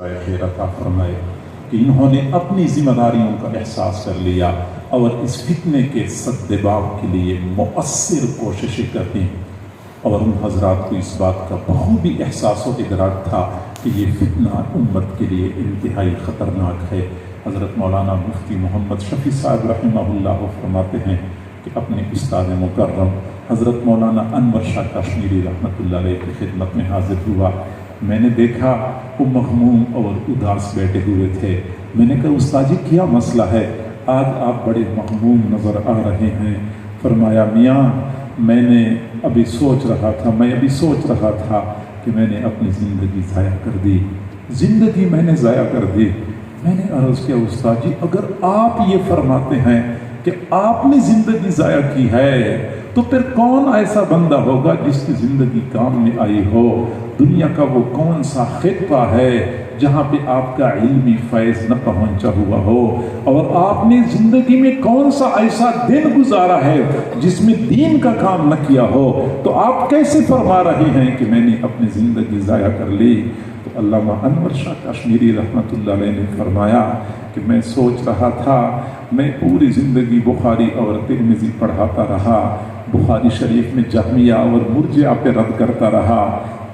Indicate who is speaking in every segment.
Speaker 1: खैर अता फरमाए कि इन्होंने अपनी जिम्मेदारियों का एहसास कर लिया और इस फितने के सद्दबाव के लिए मुअस्सिर कोशिशें करती। और उन हजरात को इस बात का बखूबी एहसास व इदराक था कि ये फितना उम्मत के लिए इंतहाई ख़तरनाक है। हज़रत मौलाना मुफ्ती मोहम्मद शफ़ी साहब रहमहुल्लाह फरमाते हैं कि अपने उस्ताद मुकर्रम हज़रत मौलाना अनवर शाह कश्मीरी रहमतुल्लाह अलैह की खिदमत में हाजिर हुआ। मैंने देखा वो मखमूम और उदास बैठे हुए थे। मैंने कहा उस्ताद जी क्या मसला है, आज आप बड़े मखमूम नज़र आ रहे हैं। फरमाया मियाँ मैं अभी सोच रहा था कि मैंने अपनी ज़िंदगी ज़ाया कर दी। ज़िंदगी मैंने ज़ाया कर दी। मैंने अर्ज़ किया उस्ताद जी अगर आप ये फरमाते हैं कि आपने ज़िंदगी ज़ाया की है तो फिर कौन ऐसा बंदा होगा जिसकी ज़िंदगी काम में आई हो। दुनिया का वो कौन सा खित्ता है जहाँ पे आपका इल्मी फैज़ न पहुँचा हुआ हो, और आपने ज़िंदगी में कौन सा ऐसा दिन गुजारा है जिसमें दीन का काम न किया हो। तो आप कैसे फरमा रहे हैं कि मैंने अपनी ज़िंदगी ज़ाया कर ली। तो अल्लामा अनवर शाह कश्मीरी रहमतुल्लाह अलैह ने फरमाया कि मैं सोच रहा था, मैं पूरी ज़िंदगी बुखारी और तिरमिज़ी पढ़ाता रहा, बुखारी शरीफ में जहमिया और मुर्जिया पे रद्द करता रहा,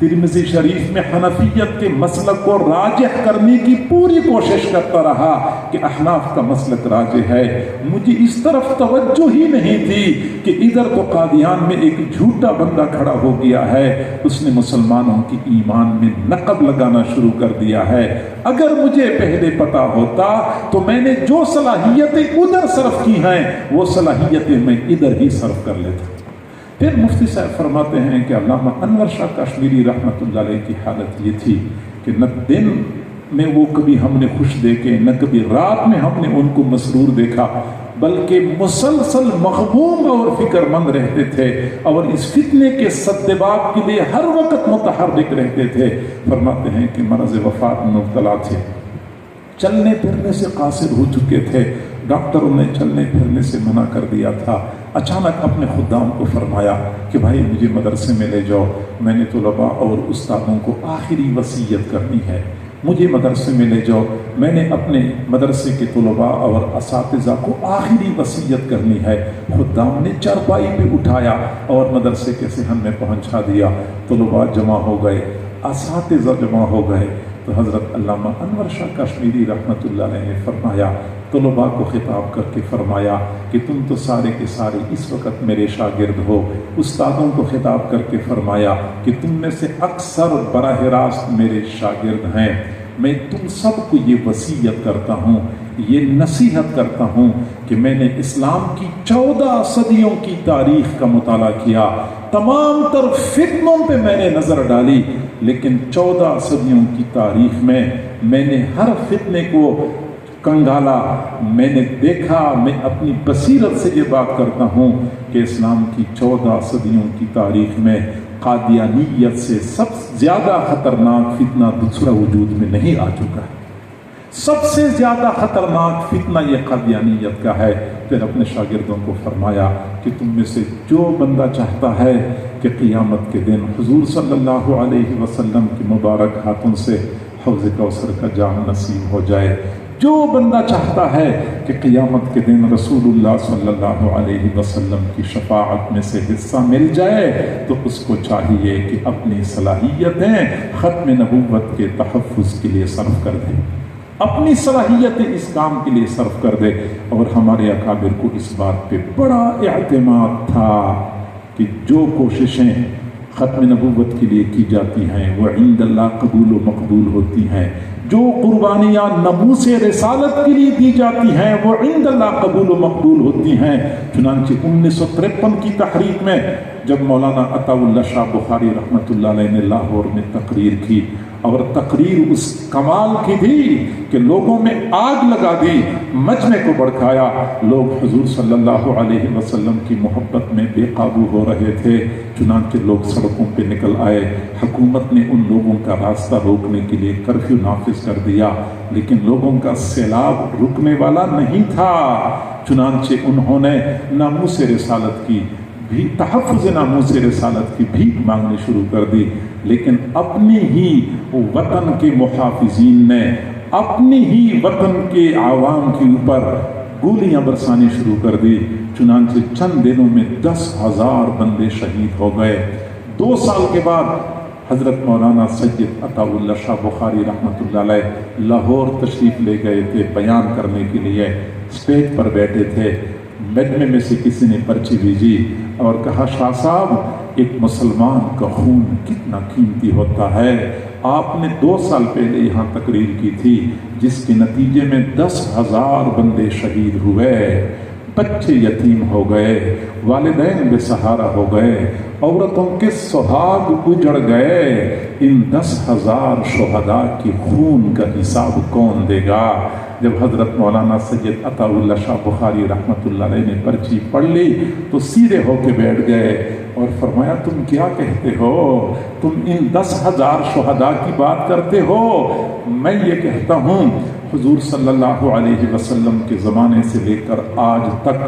Speaker 1: तिरमिज़ी शरीफ में हनफियत के मसलक को राजिह करने की पूरी कोशिश करता रहा कि अहनाफ का मसलक राजिह है। मुझे इस तरफ तवज्जो ही नहीं थी कि इधर तो कादियान में एक झूठा बंदा खड़ा हो गया है, उसने मुसलमानों की ईमान में नक़ब लगाना शुरू कर दिया है। अगर मुझे पहले पता होता तो मैंने जो सलाहियतें उधर सर्फ की हैं वो सलाहियतें मैं इधर ही सर्फ कर लेता। फिर मुफ्ती साहब फरमाते हैं कि अल्लामा अनवर शाह कश्मीरी रहमतुल्लाह अलैह की हालत ये थी कि न दिन में वो कभी हमने खुश देखे न कभी रात में हमने उनको मसरूर देखा, बल्कि मुसलसल मखबूम और फिक्रमंद रहते थे और इस फितने के सद्दबाब के लिए हर वक्त मुतहर्रिक रहते थे। फरमाते हैं कि मरज़ वफ़ात में मुब्तला थे, चलने फिरने से कासिर हो चुके थे, डॉक्टरों ने चलने फिरने से मना कर दिया था। अचानक अपने खुद्दाम को फरमाया कि भाई मुझे मदरसे में ले जाओ, मैंने तुलबा और उस्तादों को आखिरी वसीयत करनी है, मुझे मदरसे में ले जाओ, मैंने अपने मदरसे के तुलबा और असातिज़ा को आखिरी वसीयत करनी है। खुद्दाम ने चारपाई पे उठाया और मदरसे के सहन में पहुंचा दिया। तुलबा जमा हो गए, असातिज़ा जमा हो गए। तो हज़रत अल्लामा अनवर शाह कश्मीरी रहमतुल्लाह अलैह ने फरमाया, तुलबा को खिताब करके फरमाया कि तुम तो सारे के सारे इस वक्त मेरे शागिर्द हो। उस्तादों को खिताब करके फरमाया कि तुम में से अक्सर बराह रास्त मेरे शागिर्द हैं। मैं तुम सबको ये वसीयत करता हूँ, ये नसीहत करता हूँ कि मैंने इस्लाम की 14 सदियों की तारीख़ का मुताला किया, तमाम तर फितनों पे मैंने नज़र डाली, लेकिन 14 सदियों की तारीख़ में मैंने हर फितने को कंगाला, मैंने देखा। मैं अपनी बसीरत से ये बात करता हूँ कि इस्लाम की 14 सदियों की तारीख़ में कादियानियत से सबसे ज़्यादा ख़तरनाक फितना दूसरा वजूद में नहीं आ चुका है। सबसे ज़्यादा ख़तरनाक फितना ये कादियानियत का है। फिर अपने शागिर्दों को फरमाया कि तुम में से जो बंदा चाहता है कि क़ियामत के दिन हुज़ूर सल्लल्लाहु अलैहि वसल्लम की मुबारक हाथों से हौज़ कौसर का जाम नसीब हो जाए, जो बंदा चाहता है कि क़ियामत के दिन रसूलुल्लाह सल्लल्लाहु अलैहि वसल्लम की शफ़ाअत में से हिस्सा मिल जाए, तो उसको चाहिए कि अपनी सलाहियतें ख़त्म नबूवत के तहफ़्फ़ुज़ के लिए सर्फ कर दे, अपनी सलाहियतें इस काम के लिए सर्फ कर दे। और हमारे अकाबिर को इस बात पे बड़ा एअतिमाद था कि जो कोशिशें ख़त्म नबूवत के लिए की जाती हैं वो इंदल्लाह कबूल व मकबूल होती हैं, जो कुर्बानियाँ नमूसे रिसालत के लिए दी जाती हैं वो इंदल्लाह कबूल व मकबूल होती हैं। चुनांचे 1953 की तहरीक में जब मौलाना अताउल्लाह शाह बुखारी रहमतुल्लाह अलैह ने लाहौर में तकरीर की, और तकरीर उस कमाल की थी कि लोगों में आग लगा दी, मजमे को भड़काया। लोग हुजूर सल्लल्लाहु अलैहि वसल्लम की मोहब्बत में बेकाबू हो रहे थे, चुनांचे लोग सड़कों पे निकल आए। हुकूमत ने उन लोगों का रास्ता रोकने के लिए कर्फ्यू नाफिज कर दिया, लेकिन लोगों का सैलाब रुकने वाला नहीं था। चुनांचे उन्होंने नामूस रिसालत की भी तहफ़्फ़ुज़ नामूस रिसालत की भीख मांगनी शुरू कर दी। لیکن اپنی ہی وطن کے محافظین نے اپنی ہی وطن کے عوام کے اوپر گولیاں برسانی شروع کر دی۔ چنانچہ چند دنوں میں 10,000 بندے شہید ہو گئے۔ 2 سال کے بعد حضرت مولانا سید عطا اللہ شاہ بخاری رحمۃ اللہ علیہ لاہور تشریف لے گئے تھے بیان کرنے کے لیے۔ اسٹیج پر بیٹھے تھے، مجمع میں سے کسی نے پرچی بھیجی اور کہا شاہ صاحب ایک مسلمان کا خون کتنا قیمتی ہوتا ہے، آپ نے 2 سال پہلے یہاں تقریر کی تھی جس کے نتیجے میں 10,000 بندے شہید ہوئے، بچے یتیم ہو گئے، والدین بے سہارا ہو گئے، عورتوں کے سہاگ اجڑ گئے، ان 10,000 شہداء کی خون کا حساب کون دے گا؟ جب حضرت مولانا سید عطا اللہ شاہ بخاری رحمۃ اللہ علیہ نے پرچی پڑھ لی تو سیدھے ہو کے بیٹھ گئے اور فرمایا تم کیا کہتے ہو؟ تم ان 10,000 شہداء کی بات کرتے ہو؟ میں یہ کہتا ہوں حضور صلی اللہ علیہ وسلم کے زمانے سے لے کر آج تک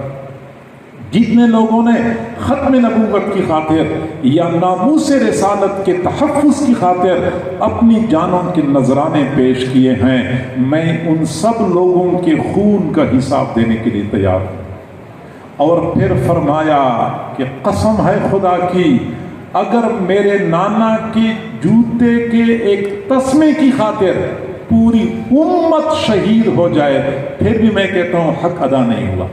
Speaker 1: جتنے لوگوں نے ختم نبوت کی خاطر یا ناموس رسالت کے تحفظ کی خاطر اپنی جانوں کے نذرانے پیش کیے ہیں، میں ان سب لوگوں کے خون کا حساب دینے کے لیے تیار ہوں۔ اور پھر فرمایا کہ قسم ہے خدا کی، اگر میرے نانا کی جوتے کے ایک تسمے کی خاطر پوری امت شہید ہو جائے پھر بھی میں کہتا ہوں حق ادا نہیں ہوا۔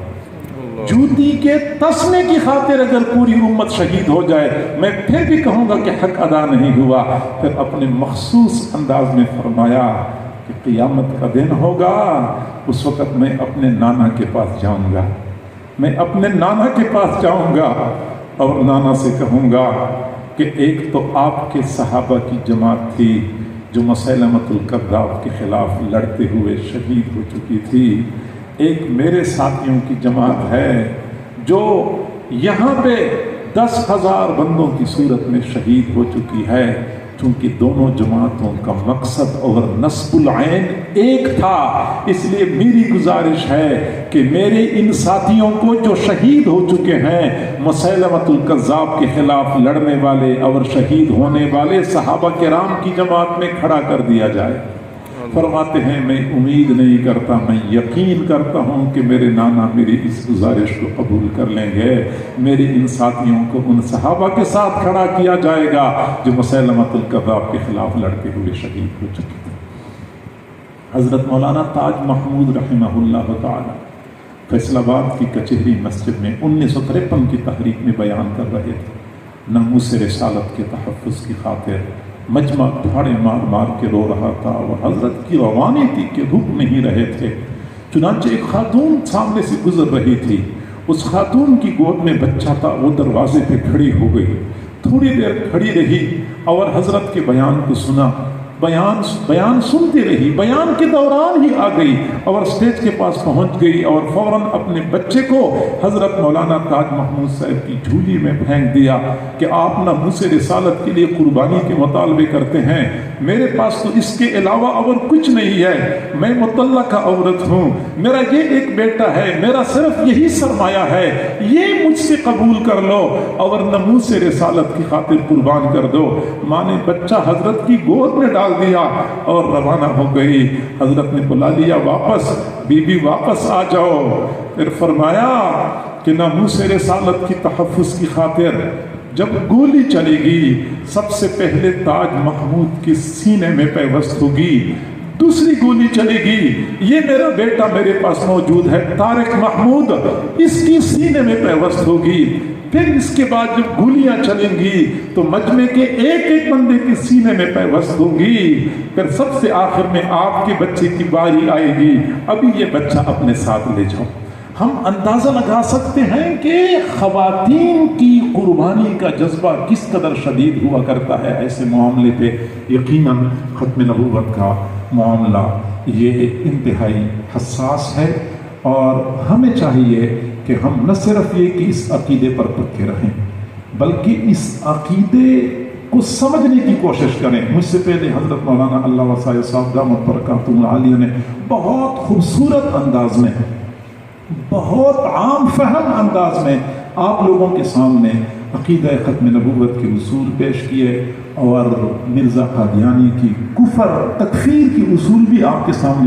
Speaker 1: جوتی کے تسمے کی خاطر اگر پوری امت شہید ہو جائے میں پھر بھی کہوں گا کہ حق ادا نہیں ہوا۔ پھر اپنے مخصوص انداز میں فرمایا کہ قیامت کا دن ہوگا، اس وقت میں اپنے نانا کے پاس جاؤں گا، میں اپنے نانا کے پاس جاؤں گا اور نانا سے کہوں گا کہ ایک تو آپ کے صحابہ کی جماعت تھی جو مسیلمۃ الکذاب کے خلاف لڑتے ہوئے شہید ہو چکی تھی، ایک میرے ساتھیوں کی جماعت ہے جو یہاں پہ 10,000 بندوں کی صورت میں شہید ہو چکی ہے۔ چونکہ دونوں جماعتوں کا مقصد اور نصب العین ایک تھا، اس لیے میری گزارش ہے کہ میرے ان ساتھیوں کو جو شہید ہو چکے ہیں مسیلمۃ الکذاب کے خلاف لڑنے والے اور شہید ہونے والے صحابہ کرام کی جماعت میں کھڑا کر دیا جائے۔ فرماتے ہیں میں امید نہیں کرتا، میں یقین کرتا ہوں کہ میرے نانا میری اس گزارش کو قبول کر لیں گے، میرے ان ساتھیوں کو ان صحابہ کے ساتھ کھڑا کیا جائے گا جو مسیلمۃ الکذاب کے خلاف لڑتے ہوئے شہید ہو چکے تھے۔ حضرت مولانا تاج محمود رحمہ اللہ تعالی فیصل آباد کی کچہری مسجد میں 1953 کی تحریک میں بیان کر رہے تھے، ناموس رسالت کے تحفظ کی خاطر مجمع پھاڑے مار مار کے رو رہا تھا اور حضرت کی روانی تھی کہ رک نہیں رہے تھے۔ چنانچہ ایک خاتون سامنے سے گزر رہی تھی، اس خاتون کی گود میں بچہ تھا، وہ دروازے پہ کھڑی ہو گئی، تھوڑی دیر کھڑی رہی اور حضرت کے بیان کو سنا، بیان سنتی رہی، بیان کے دوران ہی آ گئی اور اسٹیج کے پاس پہنچ گئی اور فوراً اپنے بچے کو حضرت مولانا تاج محمود صاحب کی جھولی میں پھینک دیا کہ آپ ناموس رسالت کے لیے قربانی کے مطالبے کرتے ہیں، میرے پاس تو اس کے علاوہ اور کچھ نہیں ہے، میں مطلقہ عورت ہوں، میرا یہ ایک بیٹا ہے، میرا صرف یہی سرمایہ ہے، یہ مجھ سے قبول کر لو اور ناموس رسالت کی خاطر قربان کر دو۔ ماں نے بچہ حضرت کی گود میں ڈال دیا اور روانہ ہو گئی۔ حضرت نے بلا لیا واپس، بی بی واپس آ جاؤ۔ پھر فرمایا کہ ناموس رسالت کی تحفظ کی خاطر جب گولی چلے گی سب سے پہلے تاج محمود کے سینے میں پیوست ہوگی، دوسری گولی چلے گی، یہ میرا بیٹا میرے پاس موجود ہے طارق محمود، اس کی سینے میں پیوست ہوگی، پھر اس کے بعد جب گولیاں چلیں گی تو مجمع کے ایک ایک بندے کے سینے میں پیوست ہوگی، پھر سب سے آخر میں آپ کے بچے کی باری آئے گی، ابھی یہ بچہ اپنے ساتھ لے جاؤ۔ ہم اندازہ لگا سکتے ہیں کہ خواتین کی قربانی کا جذبہ کس قدر شدید ہوا کرتا ہے ایسے معاملے پہ۔ یقیناً ختم نبوت کا معاملہ یہ انتہائی حساس ہے اور ہمیں چاہیے کہ ہم نہ صرف یہ کہ اس عقیدے پر پکے رہیں بلکہ اس عقیدے کو سمجھنے کی کوشش کریں۔ مجھ سے پہلے حضرت مولانا اللہ وسائے صاحب دامت برکاتہ العالیہ نے بہت خوبصورت انداز میں، بہت عام فہم انداز میں آپ لوگوں کے سامنے عقیدہ ختم نبوت کے اصول پیش کیے اور مرزا قادیانی کی کفر تکفیر کی اصول بھی آپ کے سامنے